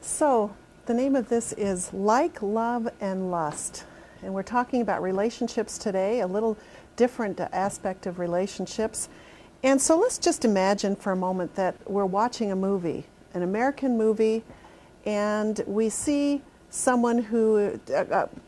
So, the name of this is Like, Love, and Lust. And we're talking about relationships today, a little different aspect of relationships. And so let's just imagine for a moment that we're watching a movie, an American movie, and we see someone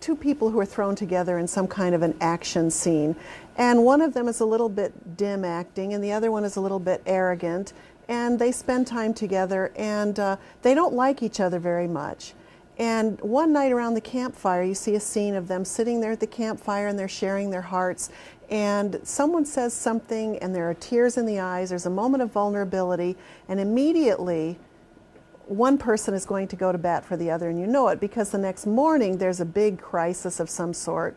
two people who are thrown together in some kind of an action scene. And one of them is a little bit dim acting, and the other one is a little bit arrogant. And they spend time together, and they don't like each other very much. And one night around the campfire, you see a scene of them sitting there at the campfire, and they're sharing their hearts. And someone says something, and there are tears in the eyes. There's a moment of vulnerability, and immediately one person is going to go to bat for the other, and you know it because the next morning there's a big crisis of some sort,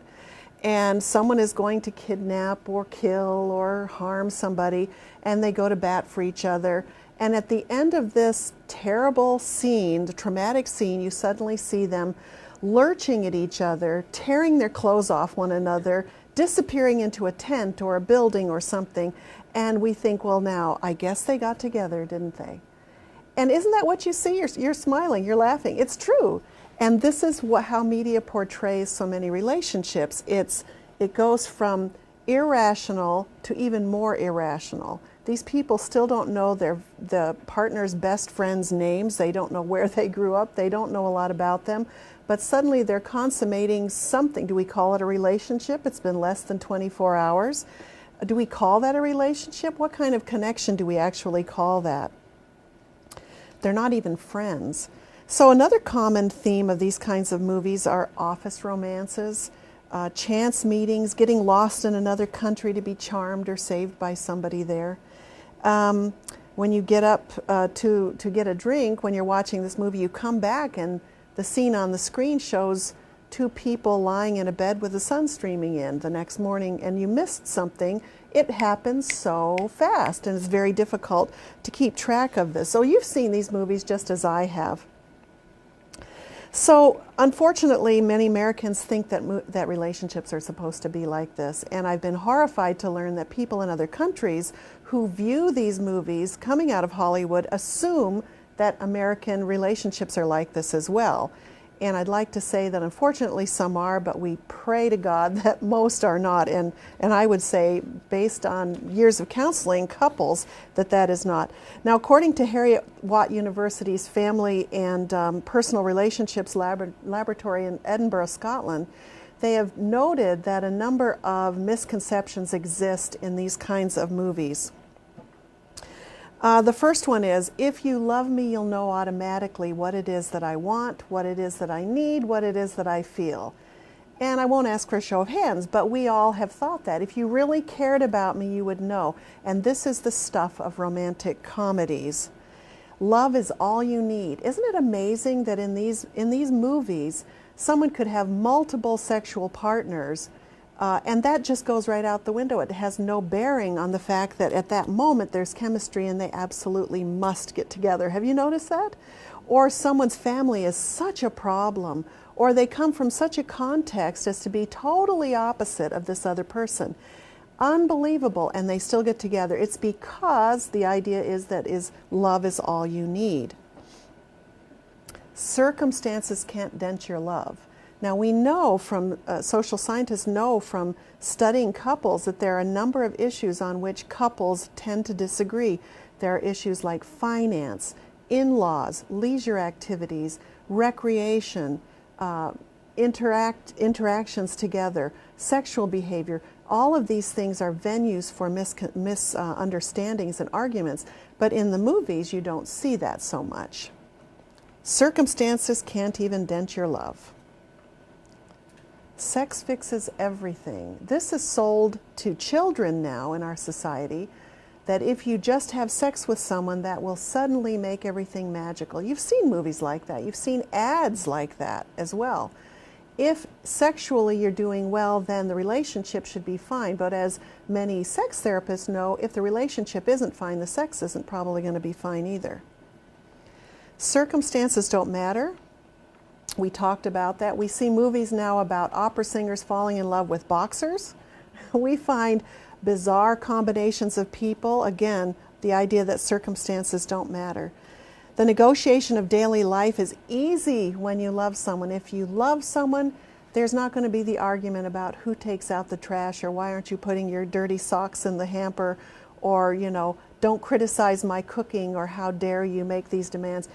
and someone is going to kidnap or kill or harm somebody, and they go to bat for each other. And at the end of this terrible scene, the traumatic scene, you suddenly see them lurching at each other, tearing their clothes off one another, disappearing into a tent or a building or something, and we think, well, now, I guess they got together, didn't they? And isn't that what you see? You're smiling, you're laughing. It's true. And this is how media portrays so many relationships. It goes from irrational to even more irrational. These people still don't know the partner's best friend's names. They don't know where they grew up. They don't know a lot about them. But suddenly they're consummating something. Do we call it a relationship? It's been less than 24 hours. Do we call that a relationship? What kind of connection do we actually call that? They're not even friends. So another common theme of these kinds of movies are office romances, chance meetings, getting lost in another country to be charmed or saved by somebody there. When you get up to get a drink, when you're watching this movie, you come back and the scene on the screen shows two people lying in a bed with the sun streaming in the next morning, and you missed something. It happens so fast, and it's very difficult to keep track of this. So you've seen these movies just as I have. So unfortunately, many Americans think that relationships are supposed to be like this, and I've been horrified to learn that people in other countries who view these movies coming out of Hollywood assume that American relationships are like this as well. And I'd like to say that unfortunately some are, but we pray to God that most are not. And I would say, based on years of counseling couples, that is not. Now, according to Harriet Watt University's Family and Personal Relationships Laboratory in Edinburgh, Scotland, they have noted that a number of misconceptions exist in these kinds of movies. The first one is, if you love me, you'll know automatically what it is that I want, what it is that I need, what it is that I feel. And I won't ask for a show of hands, but we all have thought that. If you really cared about me, you would know. And this is the stuff of romantic comedies. Love is all you need. Isn't it amazing that in these movies, someone could have multiple sexual partners, and that just goes right out the window. It has no bearing on the fact that at that moment there's chemistry and they absolutely must get together. Have you noticed that? Or someone's family is such a problem, or they come from such a context as to be totally opposite of this other person. Unbelievable, and they still get together. It's because the idea is that love is all you need. Circumstances can't dent your love. Now we know from, social scientists know from studying couples that there are a number of issues on which couples tend to disagree. There are issues like finance, in-laws, leisure activities, recreation, interactions together, sexual behavior. All of these things are venues for misunderstandings and arguments, but in the movies you don't see that so much. Circumstances can't even dent your love. Sex fixes everything. This is sold to children now in our society, that if you just have sex with someone, that will suddenly make everything magical. You've seen movies like that. You've seen ads like that as well. If sexually you're doing well, then the relationship should be fine. But as many sex therapists know, if the relationship isn't fine, the sex isn't probably going to be fine either. Circumstances don't matter. We talked about that. We see movies now about opera singers falling in love with boxers. We find bizarre combinations of people. Again, the idea that circumstances don't matter. The negotiation of daily life is easy when you love someone. If you love someone, there's not going to be the argument about who takes out the trash, or why aren't you putting your dirty socks in the hamper, or, you know, don't criticize my cooking, or how dare you make these demands.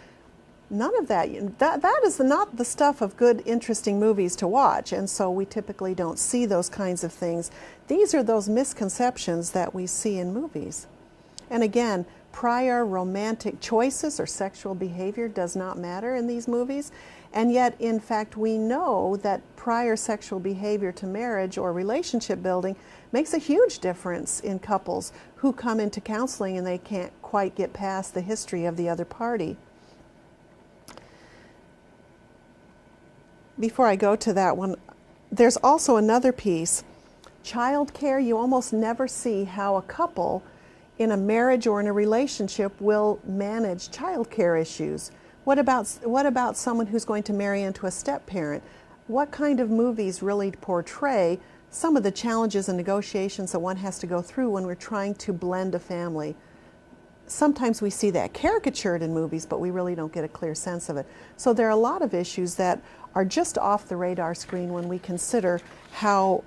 None of that. That is not the stuff of good, interesting movies to watch, and so we typically don't see those kinds of things. These are those misconceptions that we see in movies. And again, prior romantic choices or sexual behavior does not matter in these movies. And yet, in fact, we know that prior sexual behavior to marriage or relationship building makes a huge difference in couples who come into counseling and they can't quite get past the history of the other party. Before I go to that one, there's also another piece. Child care, you almost never see how a couple in a marriage or in a relationship will manage child care issues. What about someone who's going to marry into a step-parent? What kind of movies really portray some of the challenges and negotiations that one has to go through when we're trying to blend a family? Sometimes we see that caricatured in movies, but we really don't get a clear sense of it. So there are a lot of issues that are just off the radar screen when we consider how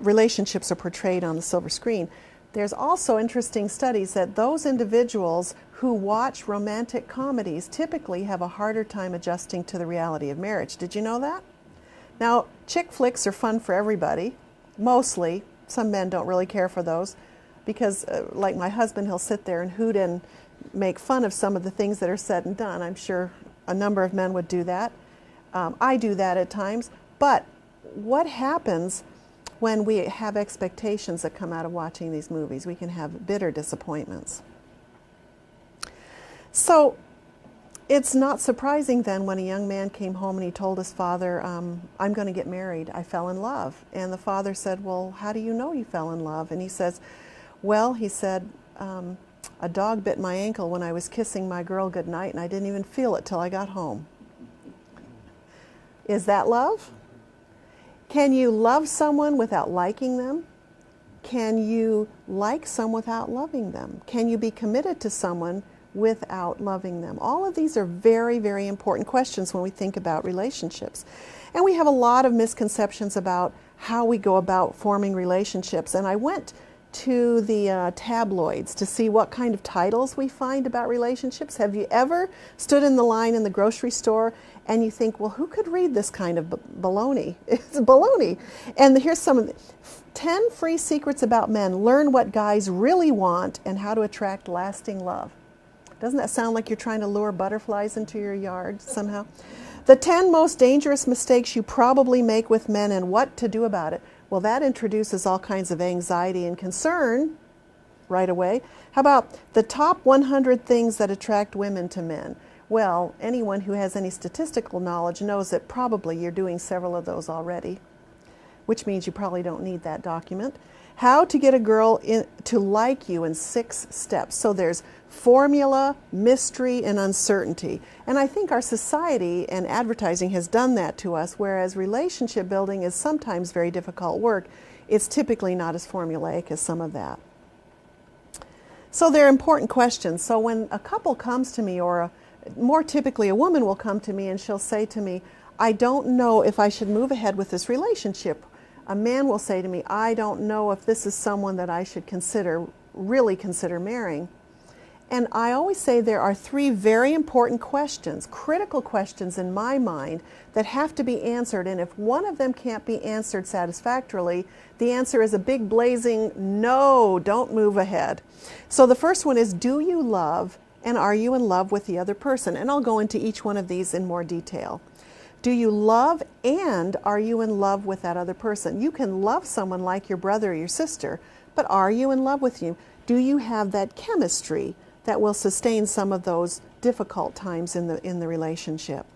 relationships are portrayed on the silver screen. There's also interesting studies that those individuals who watch romantic comedies typically have a harder time adjusting to the reality of marriage. Did you know that? Now, chick flicks are fun for everybody, mostly. Some men don't really care for those because, like my husband, he'll sit there and hoot and make fun of some of the things that are said and done. I'm sure a number of men would do that. I do that at times. But what happens when we have expectations that come out of watching these movies? We can have bitter disappointments. So it's not surprising then when a young man came home and he told his father, I'm going to get married. I fell in love. And the father said, well, how do you know you fell in love? And he says, well, he said, a dog bit my ankle when I was kissing my girl goodnight, and I didn't even feel it till I got home. Is that love? Can you love someone without liking them? Can you like someone without loving them? Can you be committed to someone without loving them? All of these are very, very important questions when we think about relationships. And we have a lot of misconceptions about how we go about forming relationships. And I went to the tabloids to see what kind of titles we find about relationships. Have you ever stood in the line in the grocery store and you think, well, who could read this kind of baloney? It's baloney. And here's some of the 10 free secrets about men. Learn what guys really want and how to attract lasting love. Doesn't that sound like you're trying to lure butterflies into your yard somehow? The 10 most dangerous mistakes you probably make with men and what to do about it. Well, that introduces all kinds of anxiety and concern right away. How about the top 100 things that attract women to men? Well, anyone who has any statistical knowledge knows that probably you're doing several of those already, which means you probably don't need that document. How to get a girl to like you in 6 steps. So there's formula, mystery, and uncertainty. And I think our society and advertising has done that to us, whereas relationship building is sometimes very difficult work. It's typically not as formulaic as some of that. So they're important questions. So when a couple comes to me, or more typically a woman will come to me and she'll say to me, I don't know if I should move ahead with this relationship. A man will say to me, I don't know if this is someone that I should really consider marrying. And I always say there are 3 very important questions, critical questions in my mind, that have to be answered. And if one of them can't be answered satisfactorily, the answer is a big blazing no, don't move ahead. So the first one is, do you love and are you in love with the other person? And I'll go into each one of these in more detail. Do you love and are you in love with that other person? You can love someone like your brother or your sister, but are you in love with you? Do you have that chemistry that will sustain some of those difficult times in the relationship?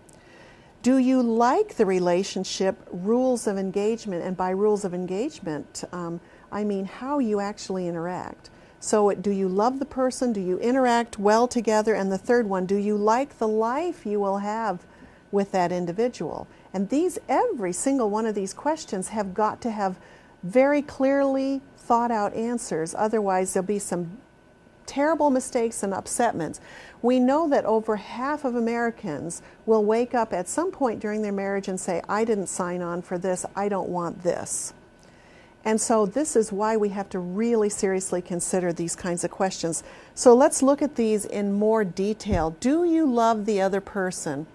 Do you like the relationship rules of engagement? And by rules of engagement, I mean how you actually interact. So do you love the person? Do you interact well together? And the third one, do you like the life you will have with that individual? And every single one of these questions have got to have very clearly thought out answers. Otherwise, there'll be some terrible mistakes and upsetments. We know that over half of Americans will wake up at some point during their marriage and say, I didn't sign on for this, I don't want this. And so this is why we have to really seriously consider these kinds of questions. So let's look at these in more detail. Do you love the other person?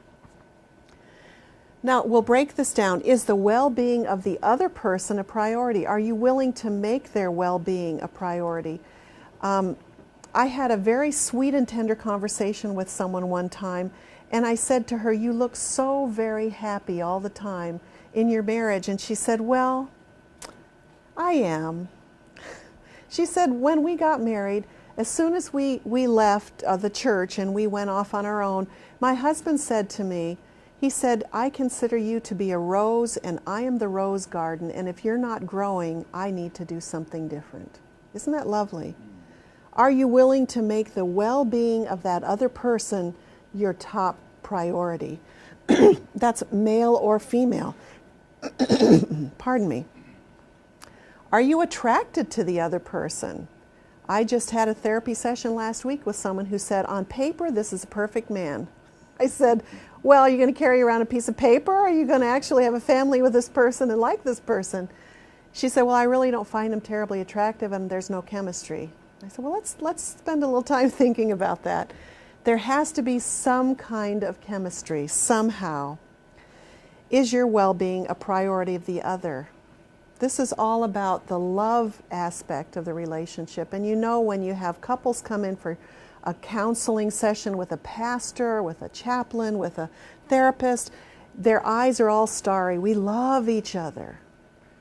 Now, we'll break this down. Is the well-being of the other person a priority? Are you willing to make their well-being a priority? I had a very sweet and tender conversation with someone one time, and I said to her, you look so very happy all the time in your marriage. And she said, well, I am. She said, when we got married, as soon as we left the church and we went off on our own, my husband said to me, he said, I consider you to be a rose and I am the rose garden, and if you're not growing, I need to do something different. Isn't that lovely? Are you willing to make the well-being of that other person your top priority? That's male or female. Pardon me. Are you attracted to the other person? I just had a therapy session last week with someone who said, on paper, this is a perfect man. I said, well, are you going to carry around a piece of paper? Or are you going to actually have a family with this person and like this person? She said, well, I really don't find him terribly attractive and there's no chemistry. I said, well, let's spend a little time thinking about that. There has to be some kind of chemistry, somehow. Is your well-being a priority of the other? This is all about the love aspect of the relationship. And you know, when you have couples come in for a counseling session with a pastor, with a chaplain, with a therapist, their eyes are all starry. We love each other.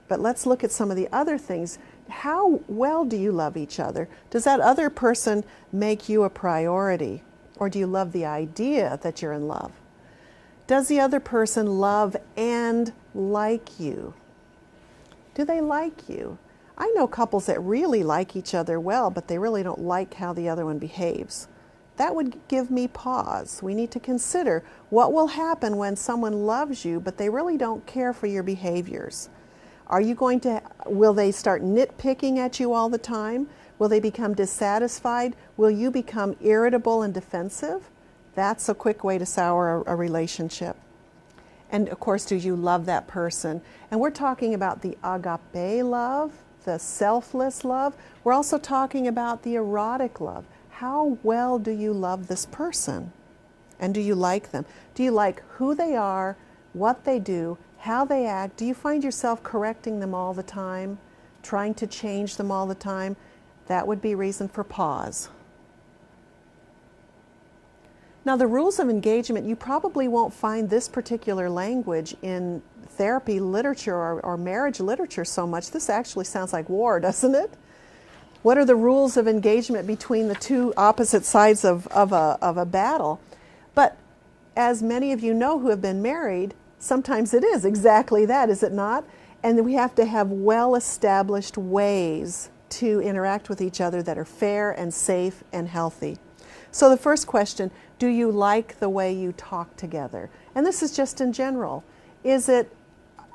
But let's look at some of the other things. How well do you love each other? Does that other person make you a priority? Or do you love the idea that you're in love? Does the other person love and like you? Do they like you? I know couples that really like each other well, but they really don't like how the other one behaves. That would give me pause. We need to consider what will happen when someone loves you, but they really don't care for your behaviors. Will they start nitpicking at you all the time? Will they become dissatisfied? Will you become irritable and defensive? That's a quick way to sour a relationship. And of course, do you love that person? And we're talking about the agape love, the selfless love. We're also talking about the erotic love. How well do you love this person? And do you like them? Do you like who they are, what they do, how they act? Do you find yourself correcting them all the time, trying to change them all the time? That would be reason for pause. Now, the rules of engagement, you probably won't find this particular language in therapy literature or marriage literature so much. This actually sounds like war, doesn't it? What are the rules of engagement between the two opposite sides of a battle? But as many of you know who have been married, sometimes it is exactly that, is it not? And we have to have well-established ways to interact with each other that are fair and safe and healthy. So the first question, do you like the way you talk together? And this is just in general.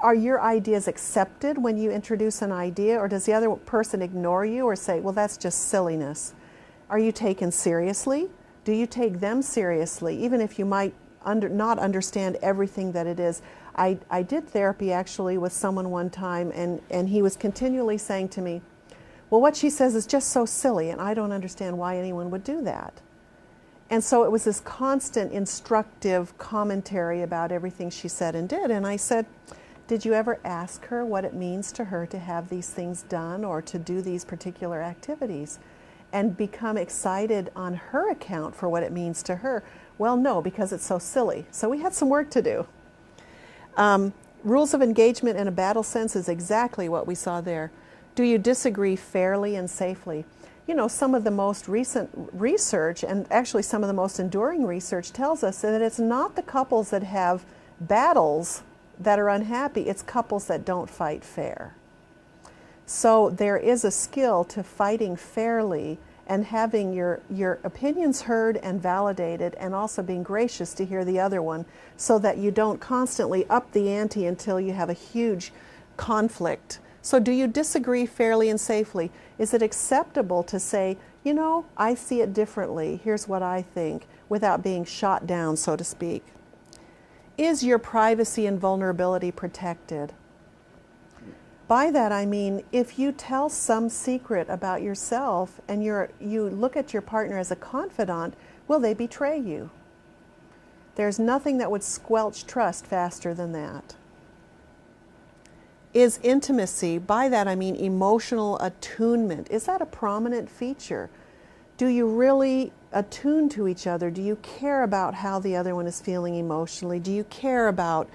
Are your ideas accepted when you introduce an idea, or does the other person ignore you or say, well, that's just silliness? Are you taken seriously? Do you take them seriously, even if you might not understand everything that it is? I did therapy actually with someone one time, and he was continually saying to me, well, what she says is just so silly, and I don't understand why anyone would do that. And so it was this constant instructive commentary about everything she said and did. And I said, did you ever ask her what it means to her to have these things done or to do these particular activities and become excited on her account for what it means to her? Well, no, because it's so silly. So we had some work to do. Rules of engagement in a battle sense is exactly what we saw there. Do you disagree fairly and safely? You know, some of the most recent research, and actually some of the most enduring research, tells us that it's not the couples that have battles that are unhappy, it's couples that don't fight fair. So there is a skill to fighting fairly and having your opinions heard and validated, and also being gracious to hear the other one, so that you don't constantly up the ante until you have a huge conflict So do you disagree fairly and safely? Is it acceptable to say, you know, I see it differently, here's what I think, without being shot down, so to speak? Is your privacy and vulnerability protected? By that I mean, if you tell some secret about yourself and you look at your partner as a confidant, will they betray you? There's nothing that would squelch trust faster than that. Is intimacy, by that I mean emotional attunement, is that a prominent feature? Do you really attune to each other? Do you care about how the other one is feeling emotionally? Do you care about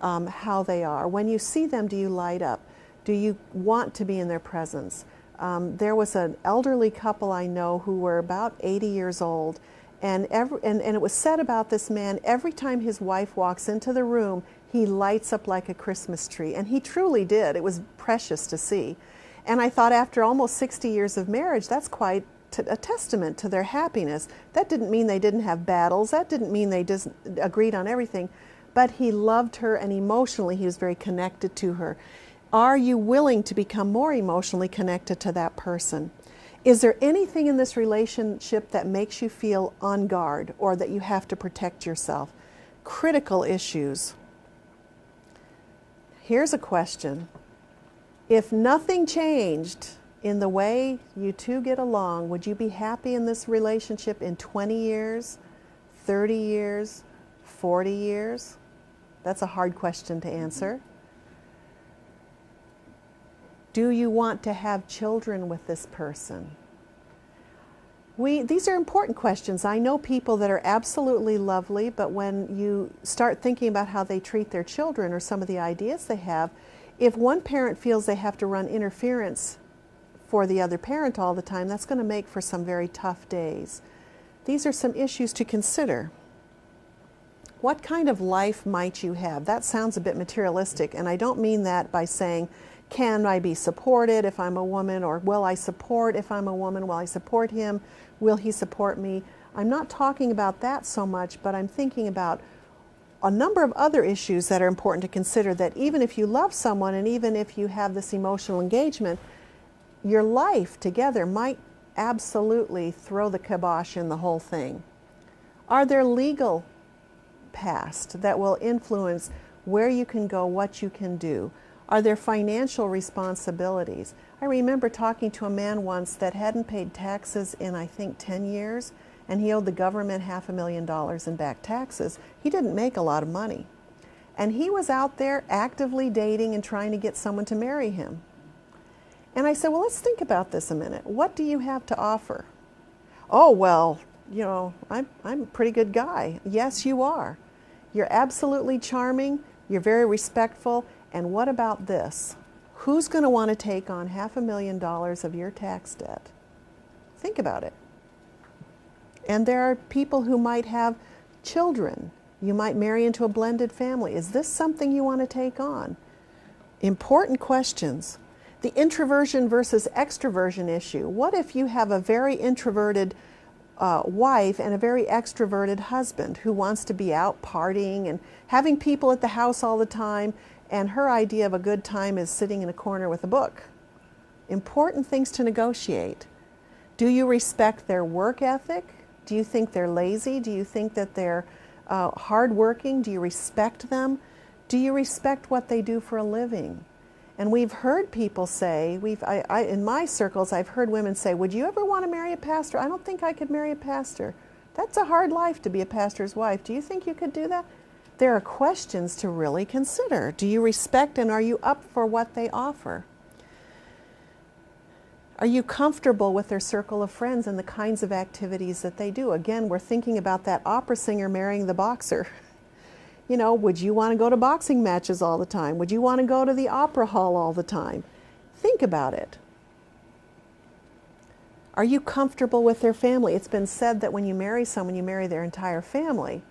how they are? When you see them, do you light up? Do you want to be in their presence? There was an elderly couple I know who were about 80 years old, and it was said about this man, every time his wife walks into the room, he lights up like a Christmas tree. And he truly did. It was precious to see. And I thought after almost 60 years of marriage, that's quite a testament to their happiness. That didn't mean they didn't have battles. That didn't mean they agreed on everything. But he loved her, and emotionally he was very connected to her. Are you willing to become more emotionally connected to that person? Is there anything in this relationship that makes you feel on guard or that you have to protect yourself? Critical issues. Here's a question. If nothing changed in the way you two get along, would you be happy in this relationship in 20 years, 30 years, 40 years? That's a hard question to answer. Do you want to have children with this person? These are important questions. I know people that are absolutely lovely, but when you start thinking about how they treat their children or some of the ideas they have, if one parent feels they have to run interference for the other parent all the time, that's going to make for some very tough days. These are some issues to consider. What kind of life might you have? That sounds a bit materialistic, and I don't mean that by saying, can I be supported if I'm a woman, or will I support if I'm a woman? Will I support him? Will he support me? I'm not talking about that so much, but I'm thinking about a number of other issues that are important to consider, that even if you love someone and even if you have this emotional engagement, your life together might absolutely throw the kibosh in the whole thing. Are there legal past that will influence where you can go, what you can do? Are there financial responsibilities? I remember talking to a man once that hadn't paid taxes in, I think, 10 years, and he owed the government $500,000 in back taxes. He didn't make a lot of money. And he was out there actively dating and trying to get someone to marry him. And I said, well, let's think about this a minute. What do you have to offer? Oh, well, you know, I'm a pretty good guy. Yes, you are. You're absolutely charming. You're very respectful. And what about this? Who's going to want to take on $500,000 of your tax debt? Think about it. And there are people who might have children. You might marry into a blended family. Is this something you want to take on? Important questions. The introversion versus extroversion issue. What if you have a very introverted wife and a very extroverted husband who wants to be out partying and having people at the house all the time, and her idea of a good time is sitting in a corner with a book? Important things to negotiate. Do you respect their work ethic? Do you think they're lazy? Do you think that they're hardworking? Do you respect them? Do you respect what they do for a living? And we've heard people say, in my circles, I've heard women say, would you ever want to marry a pastor? I don't think I could marry a pastor. That's a hard life to be a pastor's wife. Do you think you could do that? There are questions to really consider. Do you respect and are you up for what they offer? Are you comfortable with their circle of friends and the kinds of activities that they do? Again, we're thinking about that opera singer marrying the boxer. You know, would you want to go to boxing matches all the time? Would you want to go to the opera hall all the time? Think about it. Are you comfortable with their family? It's been said that when you marry someone, you marry their entire family.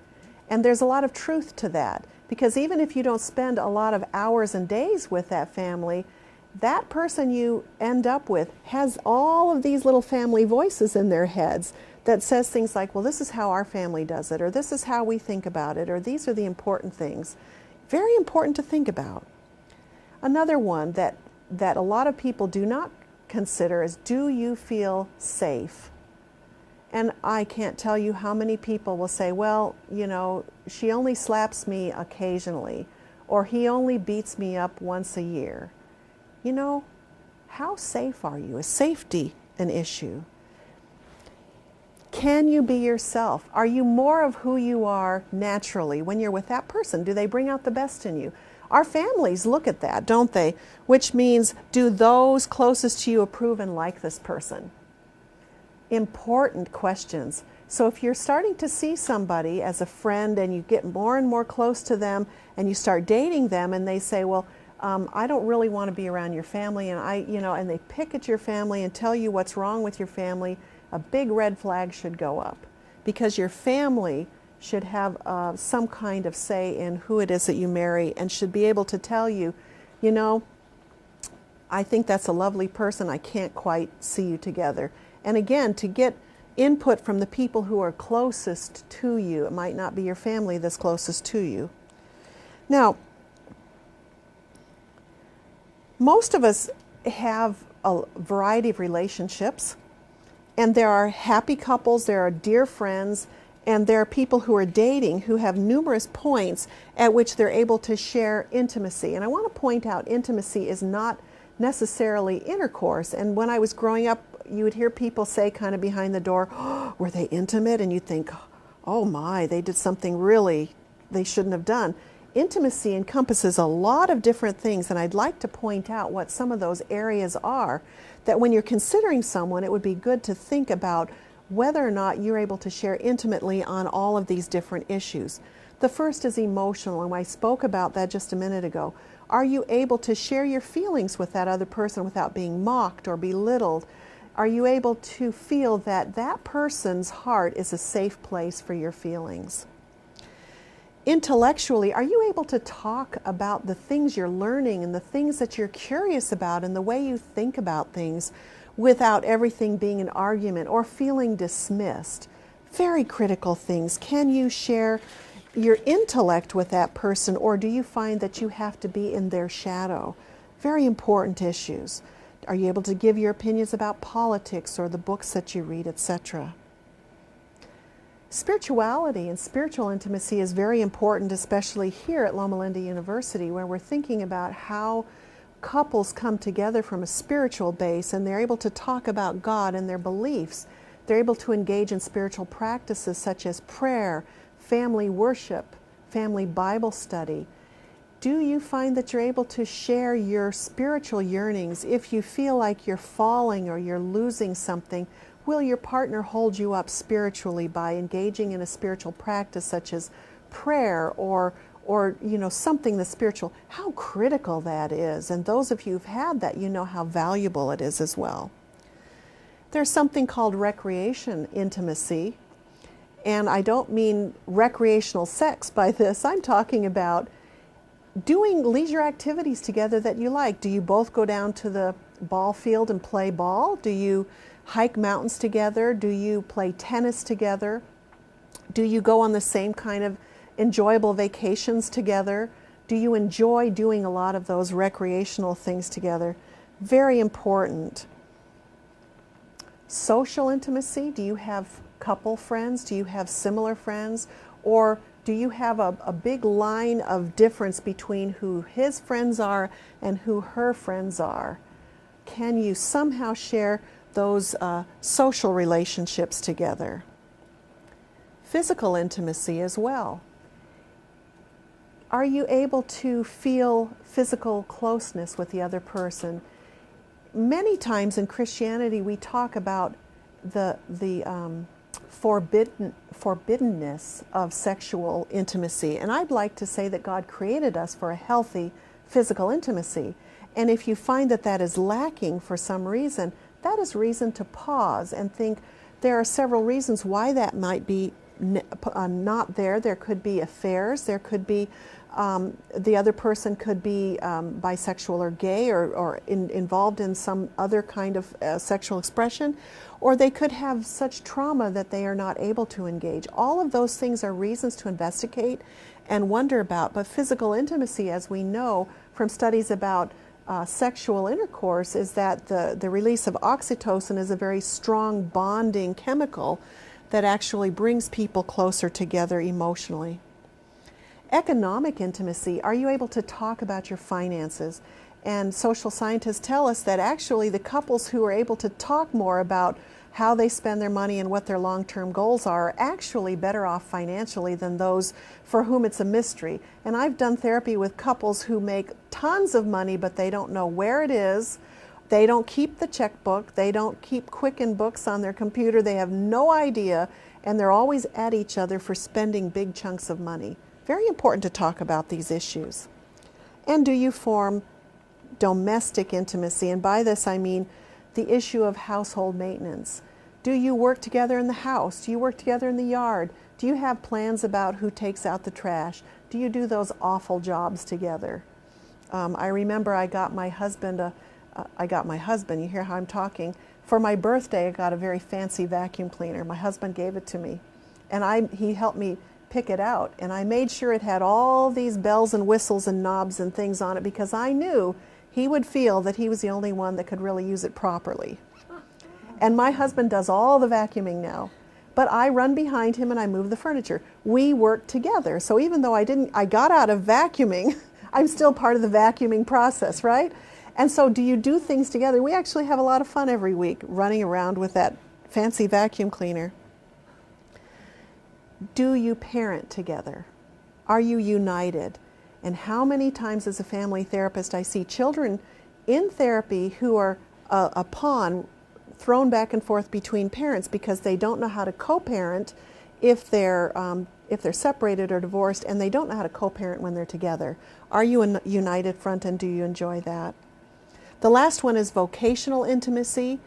And there's a lot of truth to that, because even if you don't spend a lot of hours and days with that family, that person you end up with has all of these little family voices in their heads that says things like, well, this is how our family does it, or this is how we think about it, or these are the important things. Very important to think about. Another one that that a lot of people do not consider is, do you feel safe? And I can't tell you how many people will say, well, you know, she only slaps me occasionally, or he only beats me up once a year. You know, how safe are you? Is safety an issue? Can you be yourself? Are you more of who you are naturally when you're with that person? Do they bring out the best in you? Our families look at that, don't they? Which means, do those closest to you approve and like this person? Important questions. So if you're starting to see somebody as a friend and you get more and more close to them and you start dating them and they say, well, I don't really want to be around your family, and and they pick at your family and tell you what's wrong with your family, a big red flag should go up, because your family should have some kind of say in who it is that you marry, and should be able to tell you, you know, I think that's a lovely person, I can't quite see you together. And again, to get input from the people who are closest to you. It might not be your family that's closest to you. Now, most of us have a variety of relationships, and there are happy couples, there are dear friends, and there are people who are dating who have numerous points at which they're able to share intimacy. And I want to point out, intimacy is not necessarily intercourse. And when I was growing up, you would hear people say kind of behind the door, oh, were they intimate? And you'd think, oh my, they did something really they shouldn't have done. Intimacy encompasses a lot of different things, and I'd like to point out what some of those areas are, that when you're considering someone, it would be good to think about whether or not you're able to share intimately on all of these different issues. The first is emotional, and I spoke about that just a minute ago. Are you able to share your feelings with that other person without being mocked or belittled? Are you able to feel that that person's heart is a safe place for your feelings? Intellectually, are you able to talk about the things you're learning and the things that you're curious about and the way you think about things without everything being an argument or feeling dismissed? Very critical things. Can you share your intellect with that person, or do you find that you have to be in their shadow? Very important issues. Are you able to give your opinions about politics or the books that you read, etc.? Spirituality and spiritual intimacy is very important, especially here at Loma Linda University, where we're thinking about how couples come together from a spiritual base and they're able to talk about God and their beliefs. They're able to engage in spiritual practices such as prayer, family worship, family Bible study. Do you find that you're able to share your spiritual yearnings? If you feel like you're falling or you're losing something, will your partner hold you up spiritually by engaging in a spiritual practice such as prayer or something that's spiritual? How critical that is. And those of you who've had that, you know how valuable it is as well. There's something called recreation intimacy. And I don't mean recreational sex by this. I'm talking about doing leisure activities together that you like. Do you both go down to the ball field and play ball? Do you hike mountains together? Do you play tennis together? Do you go on the same kind of enjoyable vacations together? Do you enjoy doing a lot of those recreational things together? Very important. Social intimacy. Do you have couple friends? Do you have similar friends? Or do you have a big line of difference between who his friends are and who her friends are? Can you somehow share those social relationships together? Physical intimacy as well. Are you able to feel physical closeness with the other person? Many times in Christianity we talk about the forbiddenness of sexual intimacy, and I'd like to say that God created us for a healthy physical intimacy. And if you find that that is lacking for some reason, that is reason to pause and think there are several reasons why that might be not there. There could be affairs, there could be the other person could be bisexual or gay or involved in some other kind of sexual expression, or they could have such trauma that they are not able to engage. All of those things are reasons to investigate and wonder about. But physical intimacy, as we know from studies about sexual intercourse is that the release of oxytocin is a very strong bonding chemical that actually brings people closer together emotionally. Economic intimacy, are you able to talk about your finances? And social scientists tell us that actually the couples who are able to talk more about how they spend their money and what their long-term goals are actually better off financially than those for whom it's a mystery. And I've done therapy with couples who make tons of money, but they don't know where it is. They don't keep the checkbook. They don't keep Quicken books on their computer. They have no idea, and they're always at each other for spending big chunks of money. Very important to talk about these issues. And do you form domestic intimacy? And by this I mean the issue of household maintenance. Do you work together in the house? Do you work together in the yard? Do you have plans about who takes out the trash? Do you do those awful jobs together? I remember I got my husband, you hear how I'm talking, for my birthday I got a very fancy vacuum cleaner. My husband gave it to me, and he helped me pick it out, and I made sure it had all these bells and whistles and knobs and things on it because I knew he would feel that he was the only one that could really use it properly. And my husband does all the vacuuming now, but I run behind him and I move the furniture. We work together, so even though I got out of vacuuming, I'm still part of the vacuuming process, right? And so do you do things together? We actually have a lot of fun every week running around with that fancy vacuum cleaner. Do you parent together? Are you united? And how many times as a family therapist I see children in therapy who are a pawn thrown back and forth between parents because they don't know how to co-parent if they're separated or divorced, and they don't know how to co-parent when they're together. Are you a united front, and do you enjoy that? The last one is vocational intimacy.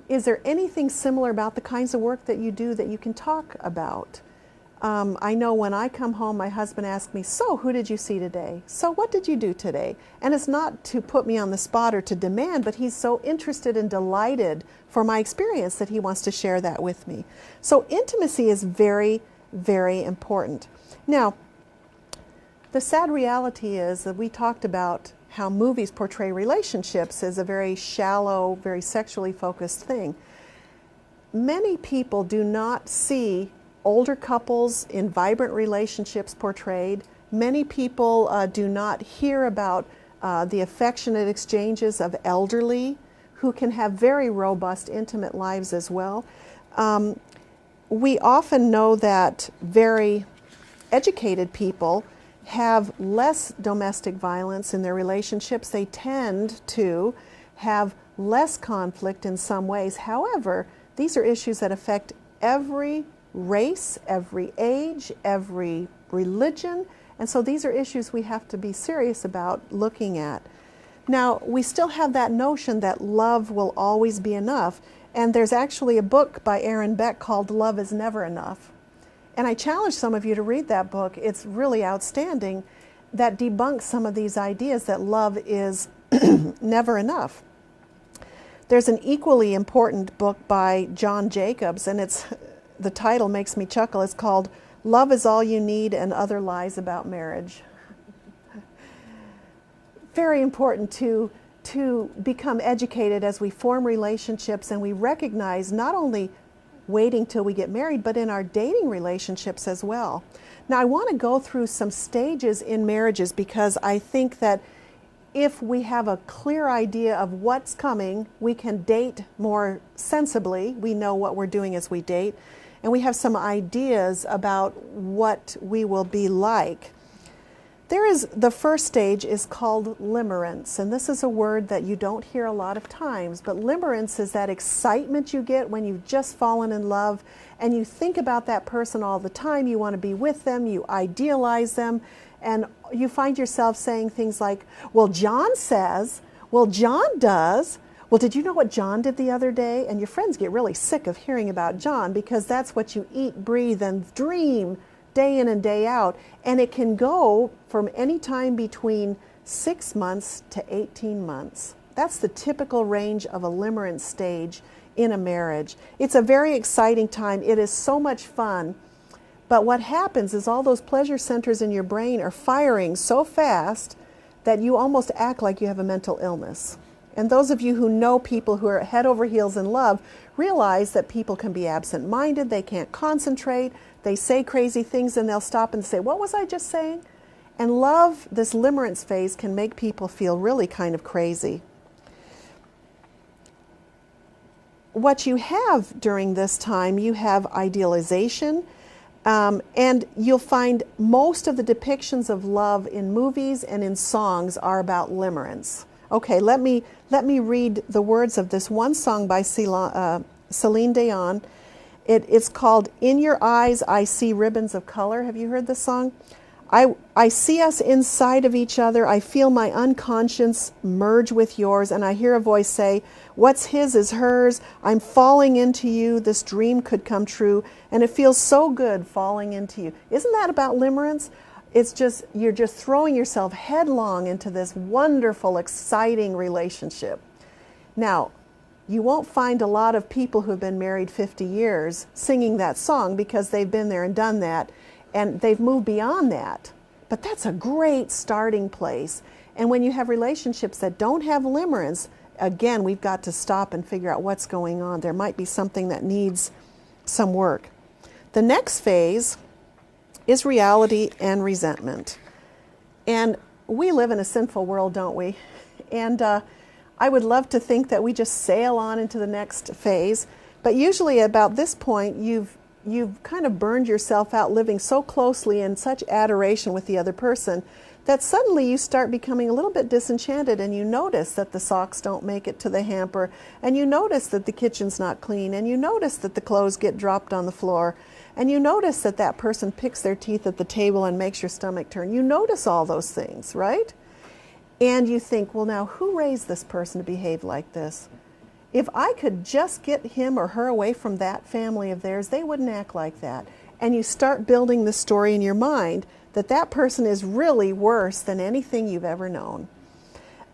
Is there anything similar about the kinds of work that you do that you can talk about? I know when I come home, my husband asks me, so who did you see today? So what did you do today? And it's not to put me on the spot or to demand, but he's so interested and delighted for my experience that he wants to share that with me. So intimacy is very, very important. Now, the sad reality is that we talked about how movies portray relationships as a very shallow, very sexually focused thing. Many people do not see older couples in vibrant relationships portrayed. Many people do not hear about the affectionate exchanges of elderly who can have very robust, intimate lives as well. We often know that very educated people have less domestic violence in their relationships. They tend to have less conflict in some ways. However, these are issues that affect every race, every age, every religion, and so these are issues we have to be serious about looking at. Now, we still have that notion that love will always be enough, and there's actually a book by Aaron Beck called Love is Never Enough. And I challenge some of you to read that book. It's really outstanding, that debunks some of these ideas that love is never enough. There's an equally important book by John Jacobs, and the title makes me chuckle. It's called Love is All You Need and Other Lies About Marriage. Very important to become educated as we form relationships, and we recognize not only waiting till we get married, but in our dating relationships as well. Now, I want to go through some stages in marriages because I think that if we have a clear idea of what's coming, we can date more sensibly. We know what we're doing as we date, and we have some ideas about what we will be like. The first stage is called limerence, and this is a word that you don't hear a lot of times, but limerence is that excitement you get when you've just fallen in love and you think about that person all the time. You want to be with them, you idealize them, and you find yourself saying things like, well, John says, well, John does, well, did you know what John did the other day? And your friends get really sick of hearing about John because that's what you eat, breathe, and dream day in and day out. And it can go from any time between 6 months to 18 months. That's the typical range of a limerence stage in a marriage. It's a very exciting time. It is so much fun. But what happens is all those pleasure centers in your brain are firing so fast that you almost act like you have a mental illness. And those of you who know people who are head over heels in love realize that people can be absent-minded, they can't concentrate, they say crazy things, and they'll stop and say, what was I just saying? And love, this limerence phase, can make people feel really kind of crazy. What you have during this time, you have idealization, and you'll find most of the depictions of love in movies and in songs are about limerence. Okay, let me read the words of this one song by Celine Dion. It's called "In Your Eyes I See Ribbons of Color." Have you heard this song? I see us inside of each other. I feel my unconscious merge with yours, and I hear a voice say, what's his is hers. I'm falling into you. This dream could come true, and it feels so good falling into you. Isn't that about limerence? It's just, you're just throwing yourself headlong into this wonderful, exciting relationship. Now, you won't find a lot of people who have been married 50 years singing that song because they've been there and done that, and they've moved beyond that. But that's a great starting place. And when you have relationships that don't have limerence, again, we've got to stop and figure out what's going on. There might be something that needs some work. The next phase is reality and resentment. And we live in a sinful world, don't we? And I would love to think that we just sail on into the next phase. But usually about this point, you've kind of burned yourself out living so closely in such adoration with the other person that suddenly you start becoming a little bit disenchanted, and you notice that the socks don't make it to the hamper, and you notice that the kitchen's not clean, and you notice that the clothes get dropped on the floor, and you notice that that person picks their teeth at the table and makes your stomach turn. You notice all those things, right? And you think, well, now who raised this person to behave like this? If I could just get him or her away from that family of theirs, they wouldn't act like that. And you start building the story in your mind that that person is really worse than anything you've ever known.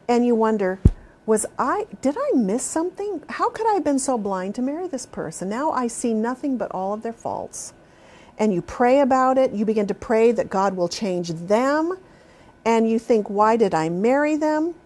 And you wonder, did I miss something? How could I have been so blind to marry this person? Now I see nothing but all of their faults. And you pray about it. You begin to pray that God will change them. And you think, why did I marry them?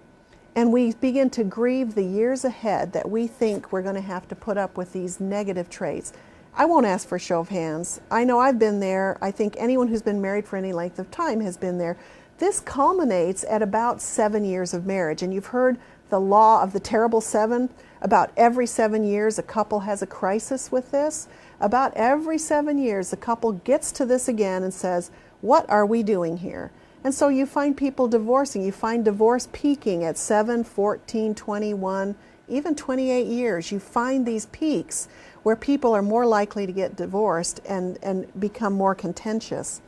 And we begin to grieve the years ahead that we think we're going to have to put up with these negative traits. I won't ask for a show of hands. I know I've been there. I think anyone who's been married for any length of time has been there. This culminates at about 7 years of marriage. And you've heard the law of the terrible 7. About every 7 years, a couple has a crisis with this. About every 7 years, the couple gets to this again and says, what are we doing here? And so you find people divorcing. You find divorce peaking at 7, 14, 21, even 28 years. You find these peaks where people are more likely to get divorced and become more contentious.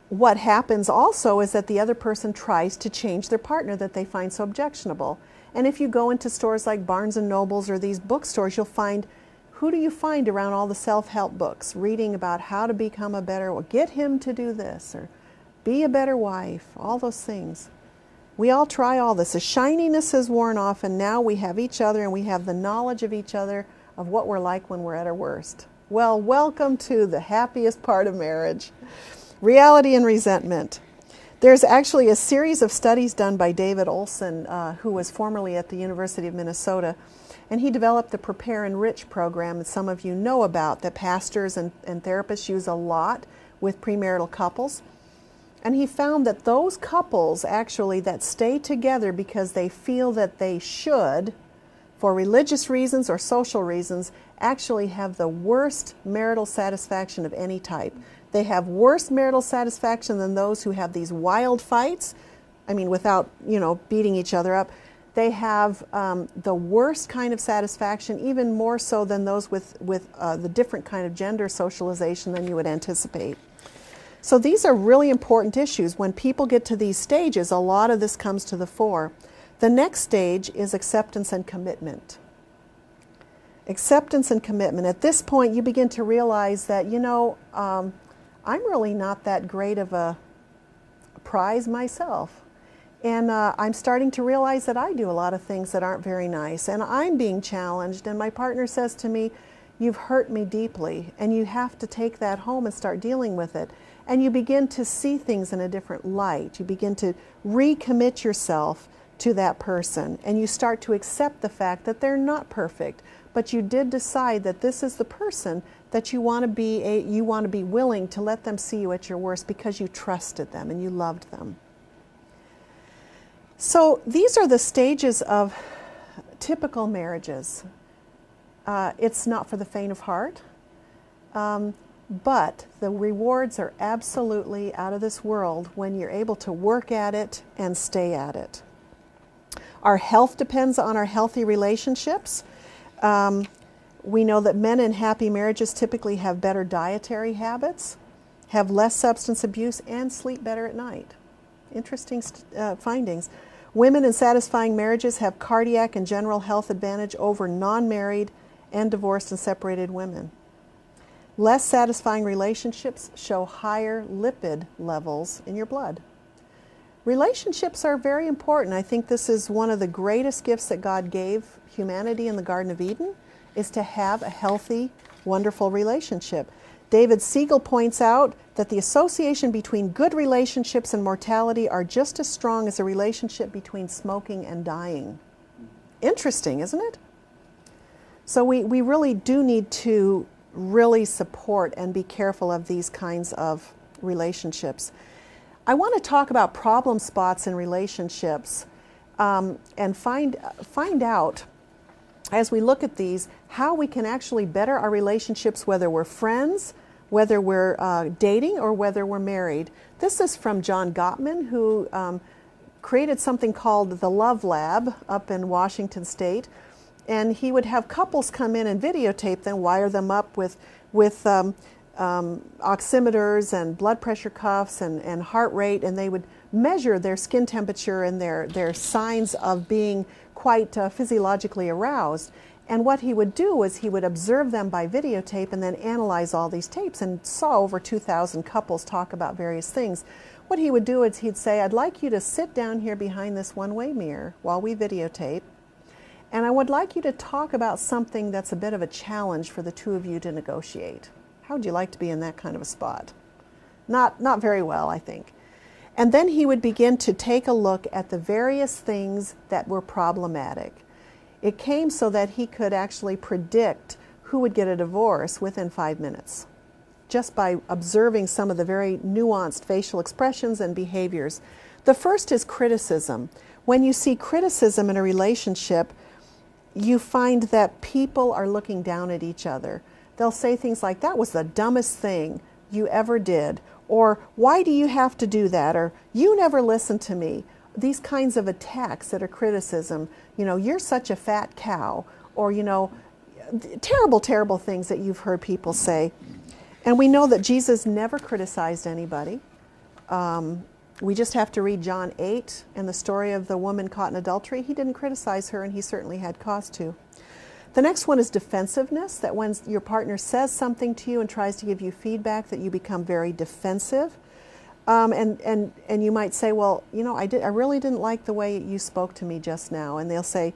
What happens also is that the other person tries to change their partner that they find so objectionable. And if you go into stores like Barnes and Nobles or these bookstores, you'll find, who do you find around all the self-help books, reading about how to become a better, or get him to do this, or be a better wife, all those things. We all try all this. The shininess has worn off, and now we have each other, and we have the knowledge of each other of what we're like when we're at our worst. Well, welcome to the happiest part of marriage. Reality and resentment. There's actually a series of studies done by David Olson, who was formerly at the University of Minnesota, and he developed the Prepare Enrich program that some of you know about, that pastors and therapists use a lot with premarital couples. And he found that those couples actually that stay together because they feel that they should, for religious reasons or social reasons, actually have the worst marital satisfaction of any type. They have worse marital satisfaction than those who have these wild fights, I mean, without, beating each other up. They have the worst kind of satisfaction, even more so than those with the different kind of gender socialization than you would anticipate. So these are really important issues. When people get to these stages, a lot of this comes to the fore. The next stage is acceptance and commitment. Acceptance and commitment. At this point, you begin to realize that, I'm really not that great of a prize myself. And I'm starting to realize that I do a lot of things that aren't very nice. And I'm being challenged. And my partner says to me, you've hurt me deeply. And you have to take that home and start dealing with it. and you begin to see things in a different light. You begin to recommit yourself to that person, and you start to accept the fact that they're not perfect, but you did decide that this is the person that you want to be. You want to be willing to let them see you at your worst because you trusted them and you loved them. So these are the stages of typical marriages. It's not for the faint of heart, but the rewards are absolutely out of this world when you're able to work at it and stay at it. Our health depends on our healthy relationships. We know that men in happy marriages typically have better dietary habits, have less substance abuse, and sleep better at night. Interesting findings. Women in satisfying marriages have cardiac and general health advantage over non-married and divorced and separated women. Less satisfying relationships show higher lipid levels in your blood. Relationships are very important. I think this is one of the greatest gifts that God gave humanity in the Garden of Eden, is to have a healthy, wonderful relationship. David Siegel points out that the association between good relationships and mortality are just as strong as a relationship between smoking and dying. Interesting, isn't it? So we really do need to really support and be careful of these kinds of relationships. I want to talk about problem spots in relationships and find out, as we look at these, how we can actually better our relationships, whether we're friends, whether we're dating, or whether we're married. This is from John Gottman, who created something called the Love Lab up in Washington State. And he would have couples come in and videotape them, wire them up with oximeters and blood pressure cuffs and heart rate, and they would measure their skin temperature and their signs of being quite physiologically aroused. And what he would do was he would observe them by videotape and then analyze all these tapes, and saw over 2,000 couples talk about various things. What he would do is he'd say, I'd like you to sit down here behind this one-way mirror while we videotape, and I would like you to talk about something that's a bit of a challenge for the two of you to negotiate. How would you like to be in that kind of a spot? Not very well, I think. And then he would begin to take a look at the various things that were problematic. It came so that he could actually predict who would get a divorce within 5 minutes, just by observing some of the very nuanced facial expressions and behaviors. The first is criticism. When you see criticism in a relationship, you find that people are looking down at each other. They'll say things like, that was the dumbest thing you ever did, or why do you have to do that, or you never listen to me. These kinds of attacks that are criticism, you're such a fat cow, or, terrible, terrible things that you've heard people say. And we know that Jesus never criticized anybody. We just have to read John 8 and the story of the woman caught in adultery. He didn't criticize her, and he certainly had cause to. The next one is defensiveness, that when your partner says something to you and tries to give you feedback, that you become very defensive. And you might say, well, I really didn't like the way you spoke to me just now. And they'll say,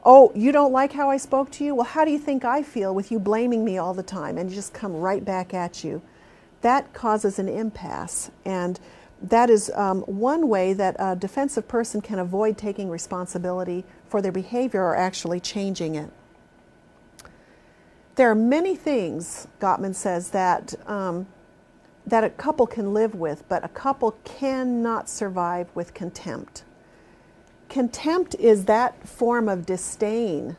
oh, you don't like how I spoke to you? Well, how do you think I feel with you blaming me all the time? And you just come right back at you. That causes an impasse. And that is one way that a defensive person can avoid taking responsibility for their behavior or actually changing it. There are many things, Gottman says, that a couple can live with, but a couple cannot survive with contempt. Contempt is that form of disdain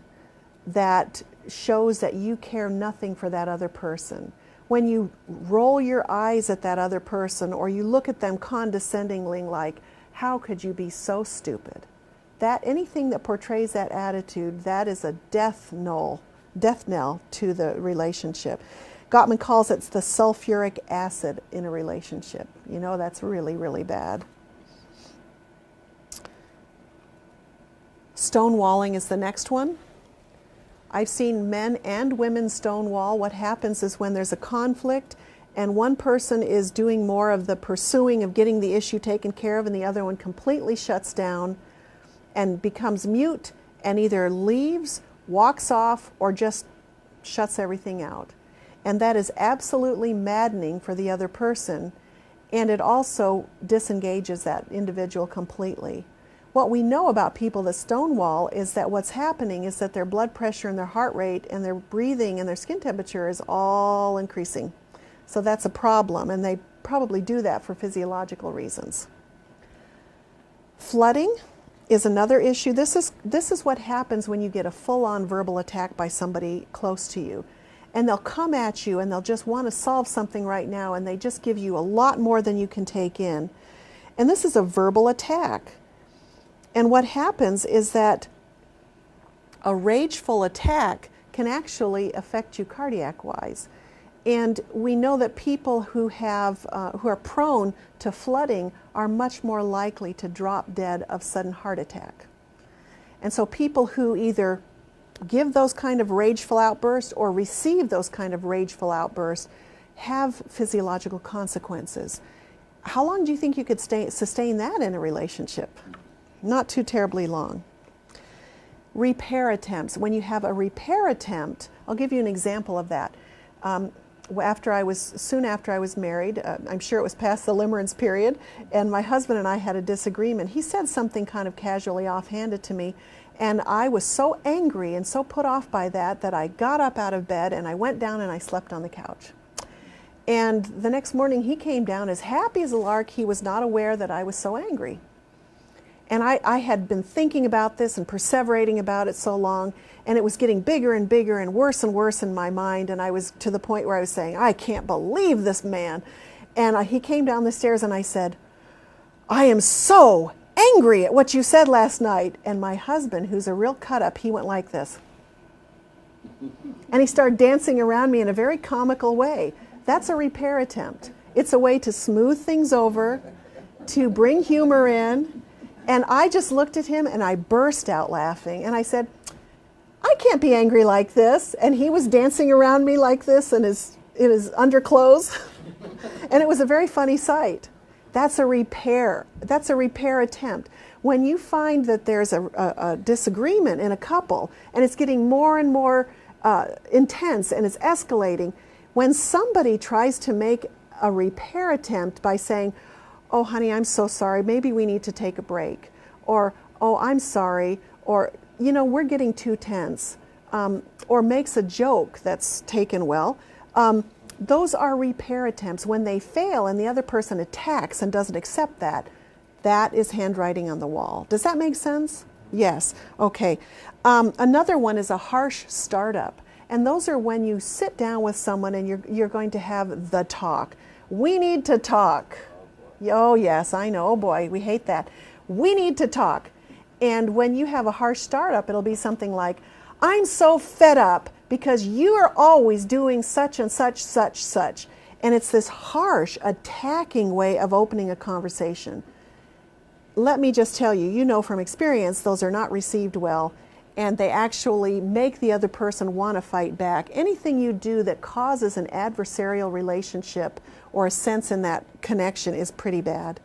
that shows that you care nothing for that other person. When you roll your eyes at that other person, or you look at them condescendingly like, how could you be so stupid? Anything that portrays that attitude, that is a death knell to the relationship. Gottman calls it the sulfuric acid in a relationship. That's really, really bad. Stonewalling is the next one. I've seen men and women stonewall. What happens is when there's a conflict and one person is doing more of the pursuing of getting the issue taken care of, and the other one completely shuts down and becomes mute and either leaves, walks off, or just shuts everything out. And that is absolutely maddening for the other person. and it also disengages that individual completely. What we know about people that stonewall is that what's happening is that their blood pressure and their heart rate and their breathing and their skin temperature is all increasing. So that's a problem, and they probably do that for physiological reasons. Flooding is another issue. This is what happens when you get a full-on verbal attack by somebody close to you. And they'll come at you and they'll just want to solve something right now, and they just give you a lot more than you can take in. And this is a verbal attack. And what happens is that a rageful attack can actually affect you cardiac-wise. And we know that people who are prone to flooding are much more likely to drop dead of sudden heart attack. And so people who either give those kind of rageful outbursts or receive those kind of rageful outbursts have physiological consequences. How long do you think you could sustain that in a relationship? Not too terribly long. Repair attempts. When you have a repair attempt, I'll give you an example of that. Soon after I was married, I'm sure it was past the limerence period, and my husband and I had a disagreement. He said something kind of casually offhanded to me, and I was so angry and so put off by that I got up out of bed and I went down and I slept on the couch. And the next morning he came down as happy as a lark. He was not aware that I was so angry. And I had been thinking about this and perseverating about it so long, and it was getting bigger and bigger and worse in my mind, and I was to the point where I was saying, I can't believe this man. And he came down the stairs and I said, I am so angry at what you said last night. And my husband, who's a real cut-up, he went like this. And he started dancing around me in a very comical way. That's a repair attempt. It's a way to smooth things over, to bring humor in. And I just looked at him and I burst out laughing. And I said, I can't be angry like this. And he was dancing around me like this in his underclothes. And it was a very funny sight. That's a repair. That's a repair attempt. When you find that there's a disagreement in a couple and it's getting more and more intense and it's escalating, when somebody tries to make a repair attempt by saying, oh, honey, I'm so sorry, maybe we need to take a break, or, oh, I'm sorry, or, you know, we're getting too tense, or makes a joke that's taken well, those are repair attempts. When they fail and the other person attacks and doesn't accept that, that is handwriting on the wall. Does that make sense? Yes. Okay. Another one is a harsh startup. And those are when you sit down with someone and you're going to have the talk. We need to talk. Oh, yes, I know. Oh, boy, we hate that. We need to talk. And when you have a harsh startup, it'll be something like, I'm so fed up because you are always doing such and such, such, such. And it's this harsh, attacking way of opening a conversation. Let me just tell you, you know from experience, those are not received well, and they actually make the other person want to fight back. Anything you do that causes an adversarial relationship or a sense in that connection is pretty bad.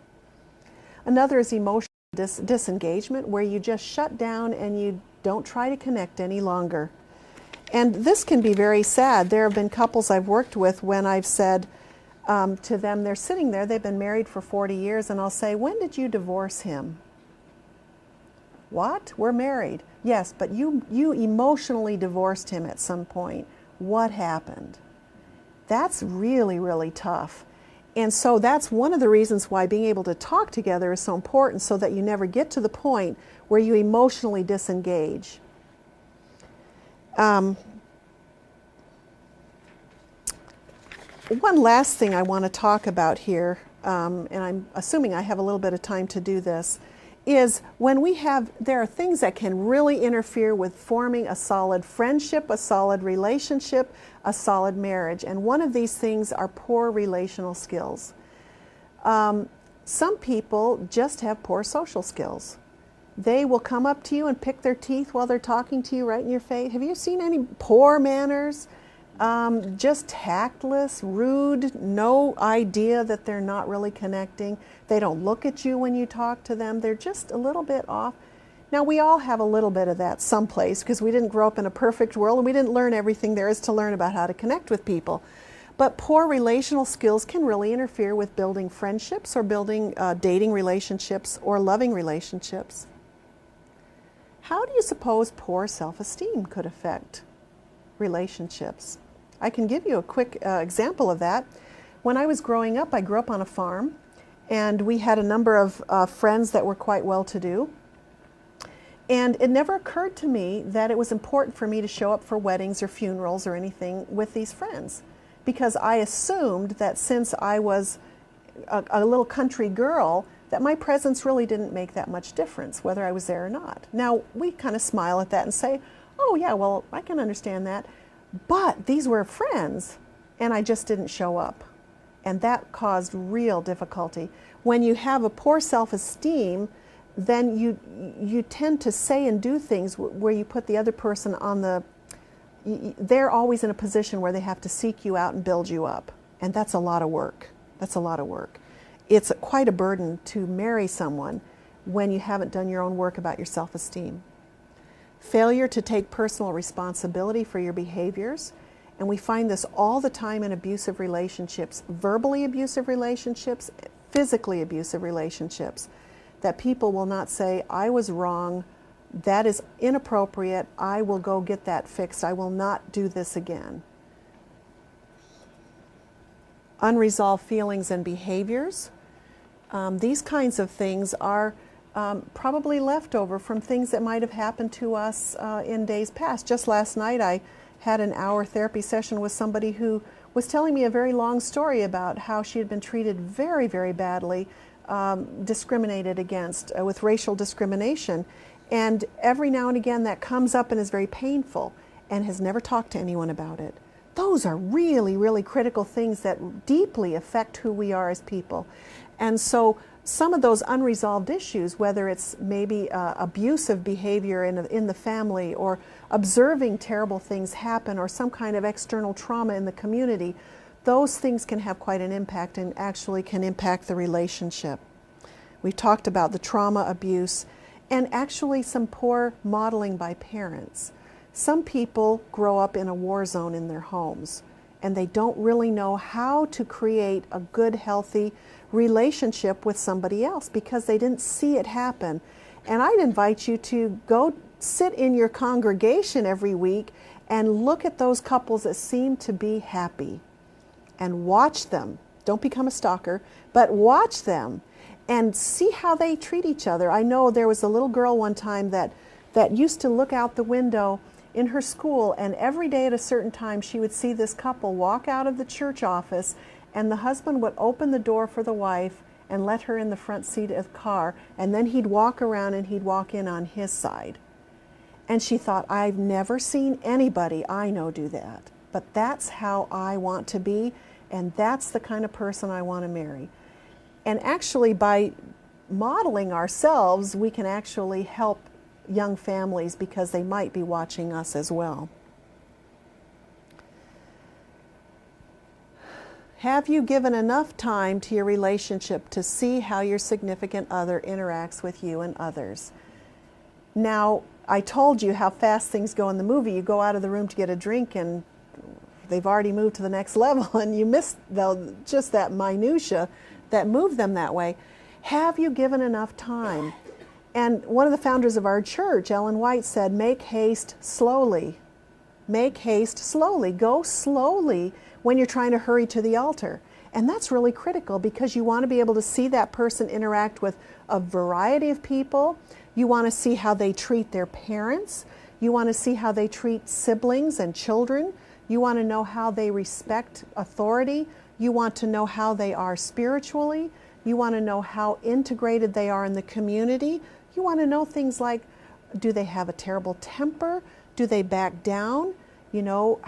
Another is emotional disengagement, where you just shut down and you don't try to connect any longer. And this can be very sad. There have been couples I've worked with when I've said to them, they're sitting there, they've been married for 40 years, and I'll say, when did you divorce him? What? We're married. Yes, but you emotionally divorced him at some point. What happened? That's really, really tough. And so that's one of the reasons why being able to talk together is so important, so that you never get to the point where you emotionally disengage. One last thing I want to talk about here, and I'm assuming I have a little bit of time to do this, is when there are things that can really interfere with forming a solid friendship, a solid relationship, a solid marriage. And one of these things are poor relational skills. Some people just have poor social skills. They will come up to you and pick their teeth while they're talking to you right in your face. Have you seen any poor manners? Just tactless, rude, no idea that they're not really connecting. They don't look at you when you talk to them. They're just a little bit off. Now, we all have a little bit of that someplace because we didn't grow up in a perfect world and we didn't learn everything there is to learn about how to connect with people. But poor relational skills can really interfere with building friendships or building dating relationships or loving relationships. How do you suppose poor self-esteem could affect relationships? I can give you a quick example of that. When I was growing up, I grew up on a farm, and we had a number of friends that were quite well-to-do. And it never occurred to me that it was important for me to show up for weddings or funerals or anything with these friends, because I assumed that since I was a little country girl, that my presence really didn't make that much difference, whether I was there or not. Now, we kind of smile at that and say, oh yeah, well, I can understand that. But these were friends, and I just didn't show up. And that caused real difficulty. When you have a poor self-esteem, then you tend to say and do things where you put the other person on the, they're always in a position where they have to seek you out and build you up. And that's a lot of work. That's a lot of work. It's quite a burden to marry someone when you haven't done your own work about your self-esteem. Failure to take personal responsibility for your behaviors, and we find this all the time in abusive relationships, verbally abusive relationships, physically abusive relationships, that people will not say, I was wrong, that is inappropriate, I will go get that fixed, I will not do this again. Unresolved feelings and behaviors. These kinds of things are probably leftover from things that might have happened to us in days past. Just last night I had an hour therapy session with somebody who was telling me a very long story about how she had been treated very, very badly, discriminated against with racial discrimination. And every now and again that comes up and is very painful, and has never talked to anyone about it. Those are really, really critical things that deeply affect who we are as people. And so some of those unresolved issues, whether it's maybe abusive behavior in the family, or observing terrible things happen, or some kind of external trauma in the community, those things can have quite an impact and actually can impact the relationship. We've talked about the trauma, abuse, and actually some poor modeling by parents. Some people grow up in a war zone in their homes, and they don't really know how to create a good, healthy relationship with somebody else because they didn't see it happen. And I'd invite you to go sit in your congregation every week and look at those couples that seem to be happy and watch them. Don't become a stalker, but watch them and see how they treat each other. I know there was a little girl one time that used to look out the window in her school, and every day at a certain time she would see this couple walk out of the church office, and the husband would open the door for the wife and let her in the front seat of the car, and then he'd walk around and he'd walk in on his side. And she thought, I've never seen anybody I know do that, but that's how I want to be, and that's the kind of person I want to marry. And actually, by modeling ourselves, we can actually help young families because they might be watching us as well. Have you given enough time to your relationship to see how your significant other interacts with you and others? Now, I told you how fast things go in the movie. You go out of the room to get a drink and they've already moved to the next level, and you miss just that minutia that moved them that way. Have you given enough time? And one of the founders of our church, Ellen White, said, make haste slowly. Make haste slowly. Go slowly when you're trying to hurry to the altar. And that's really critical because you want to be able to see that person interact with a variety of people. You want to see how they treat their parents. You want to see how they treat siblings and children. You want to know how they respect authority. You want to know how they are spiritually. You want to know how integrated they are in the community. You want to know things like, do they have a terrible temper? Do they back down? You know,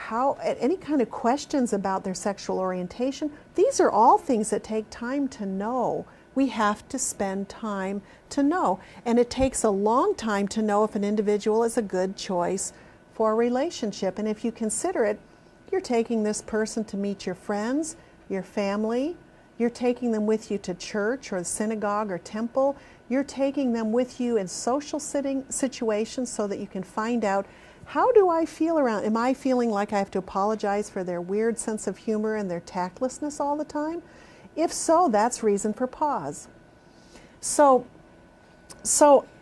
any kind of questions about their sexual orientation. These are all things that take time to know. We have to spend time to know. And it takes a long time to know if an individual is a good choice for a relationship. And if you consider it, you're taking this person to meet your friends, your family. You're taking them with you to church or the synagogue or temple. You're taking them with you in social situations so that you can find out How do I feel around? Am I feeling like I have to apologize for their weird sense of humor and their tactlessness all the time? If so, that's reason for pause. So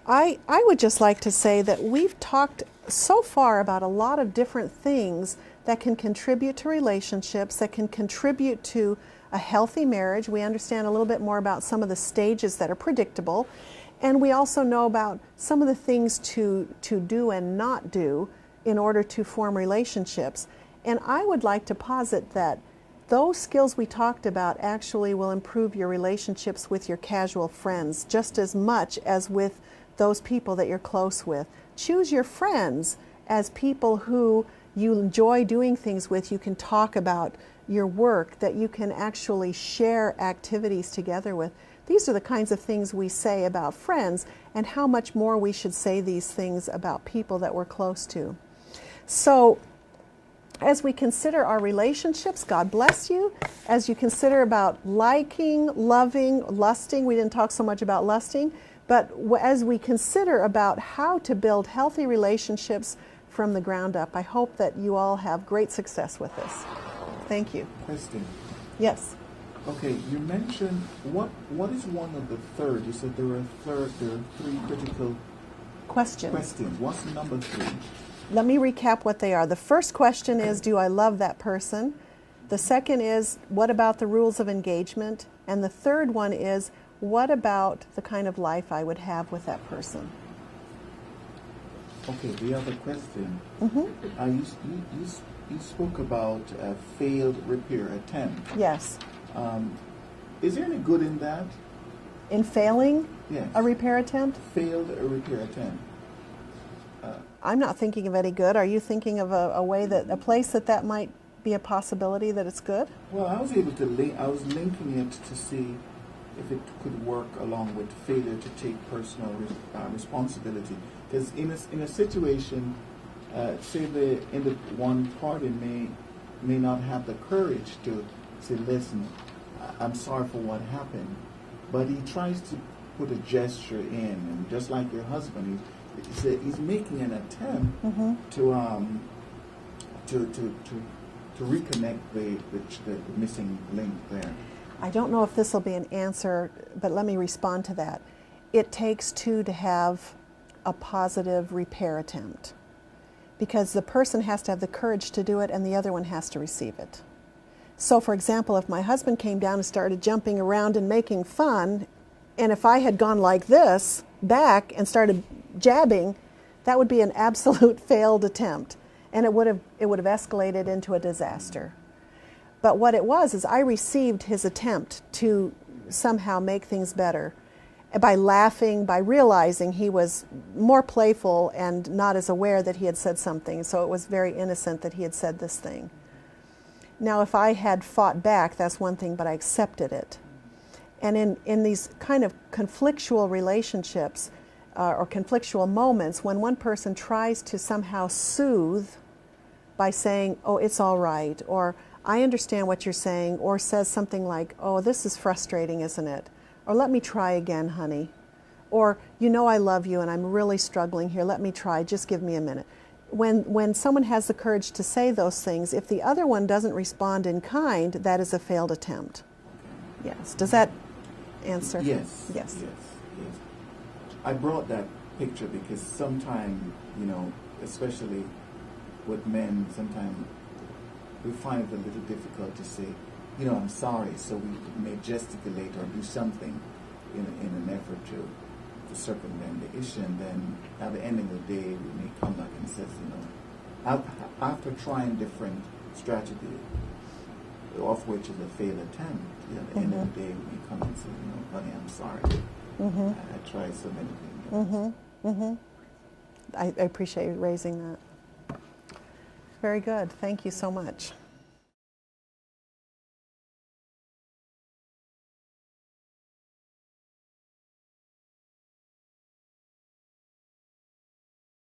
I would just like to say that we've talked so far about a lot of different things that can contribute to relationships, that can contribute to a healthy marriage. We understand a little bit more about some of the stages that are predictable. And we also know about some of the things to do and not do in order to form relationships. And I would like to posit that those skills we talked about actually will improve your relationships with your casual friends just as much as with those people that you're close with. Choose your friends as people who you enjoy doing things with. You can talk about your work, that you can actually share activities together with. These are the kinds of things we say about friends, and how much more we should say these things about people that we're close to. So, as we consider our relationships, God bless you. As you consider about liking, loving, lusting, we didn't talk so much about lusting, but as we consider about how to build healthy relationships from the ground up, I hope that you all have great success with this. Thank you. Question. Yes. Okay, you mentioned what is one of the third? You said there are three critical Questions. What's number 3? Let me recap what they are. The first question is, do I love that person? The second is, what about the rules of engagement? And the third one is, what about the kind of life I would have with that person? Okay, the other question. Mm-hmm. You spoke about a failed repair attempt. Yes. Is there any good in that? In failing Yes. a repair attempt? Failed a repair attempt. I'm not thinking of any good. Are you thinking of a place that might be a possibility that it's good? Well, I was able to I was linking it to see if it could work along with failure to take personal responsibility. Because in a situation, say one party may not have the courage to say, listen, I'm sorry for what happened, but he tries to put a gesture in, and just like your husband, he's making an attempt to reconnect the missing link there. I don't know if this will be an answer, but let me respond to that. It takes two to have a positive repair attempt, because the person has to have the courage to do it and the other one has to receive it. So, for example, if my husband came down and started jumping around and making fun, and if I had gone like this back and started jabbing, that would be an absolute failed attempt, and it would have escalated into a disaster. But what it was is I received his attempt to somehow make things better by laughing, by realizing he was more playful and not as aware that he had said something. So it was very innocent that he had said this thing. Now, if I had fought back, that's one thing, but I accepted it. And in these kind of conflictual relationships or conflictual moments, when one person tries to somehow soothe by saying, oh, it's all right, or I understand what you're saying, or says something like, oh, this is frustrating, isn't it? Or let me try again, honey. Or, you know I love you and I'm really struggling here, let me try, just give me a minute. When someone has the courage to say those things, if the other one doesn't respond in kind, that is a failed attempt. Yes. Does that answer? Yes. Yes. Yes. I brought that picture because sometimes, especially with men, sometimes we find it a little difficult to say, I'm sorry, so we may gesticulate or do something in an effort to circumvent the issue, and then at the end of the day, we may come back and say, after trying different strategies, of which is a failed attempt, at the end of the day, we may come and say, honey, I'm sorry. I tried so many things. I appreciate you raising that. Very good. Thank you so much.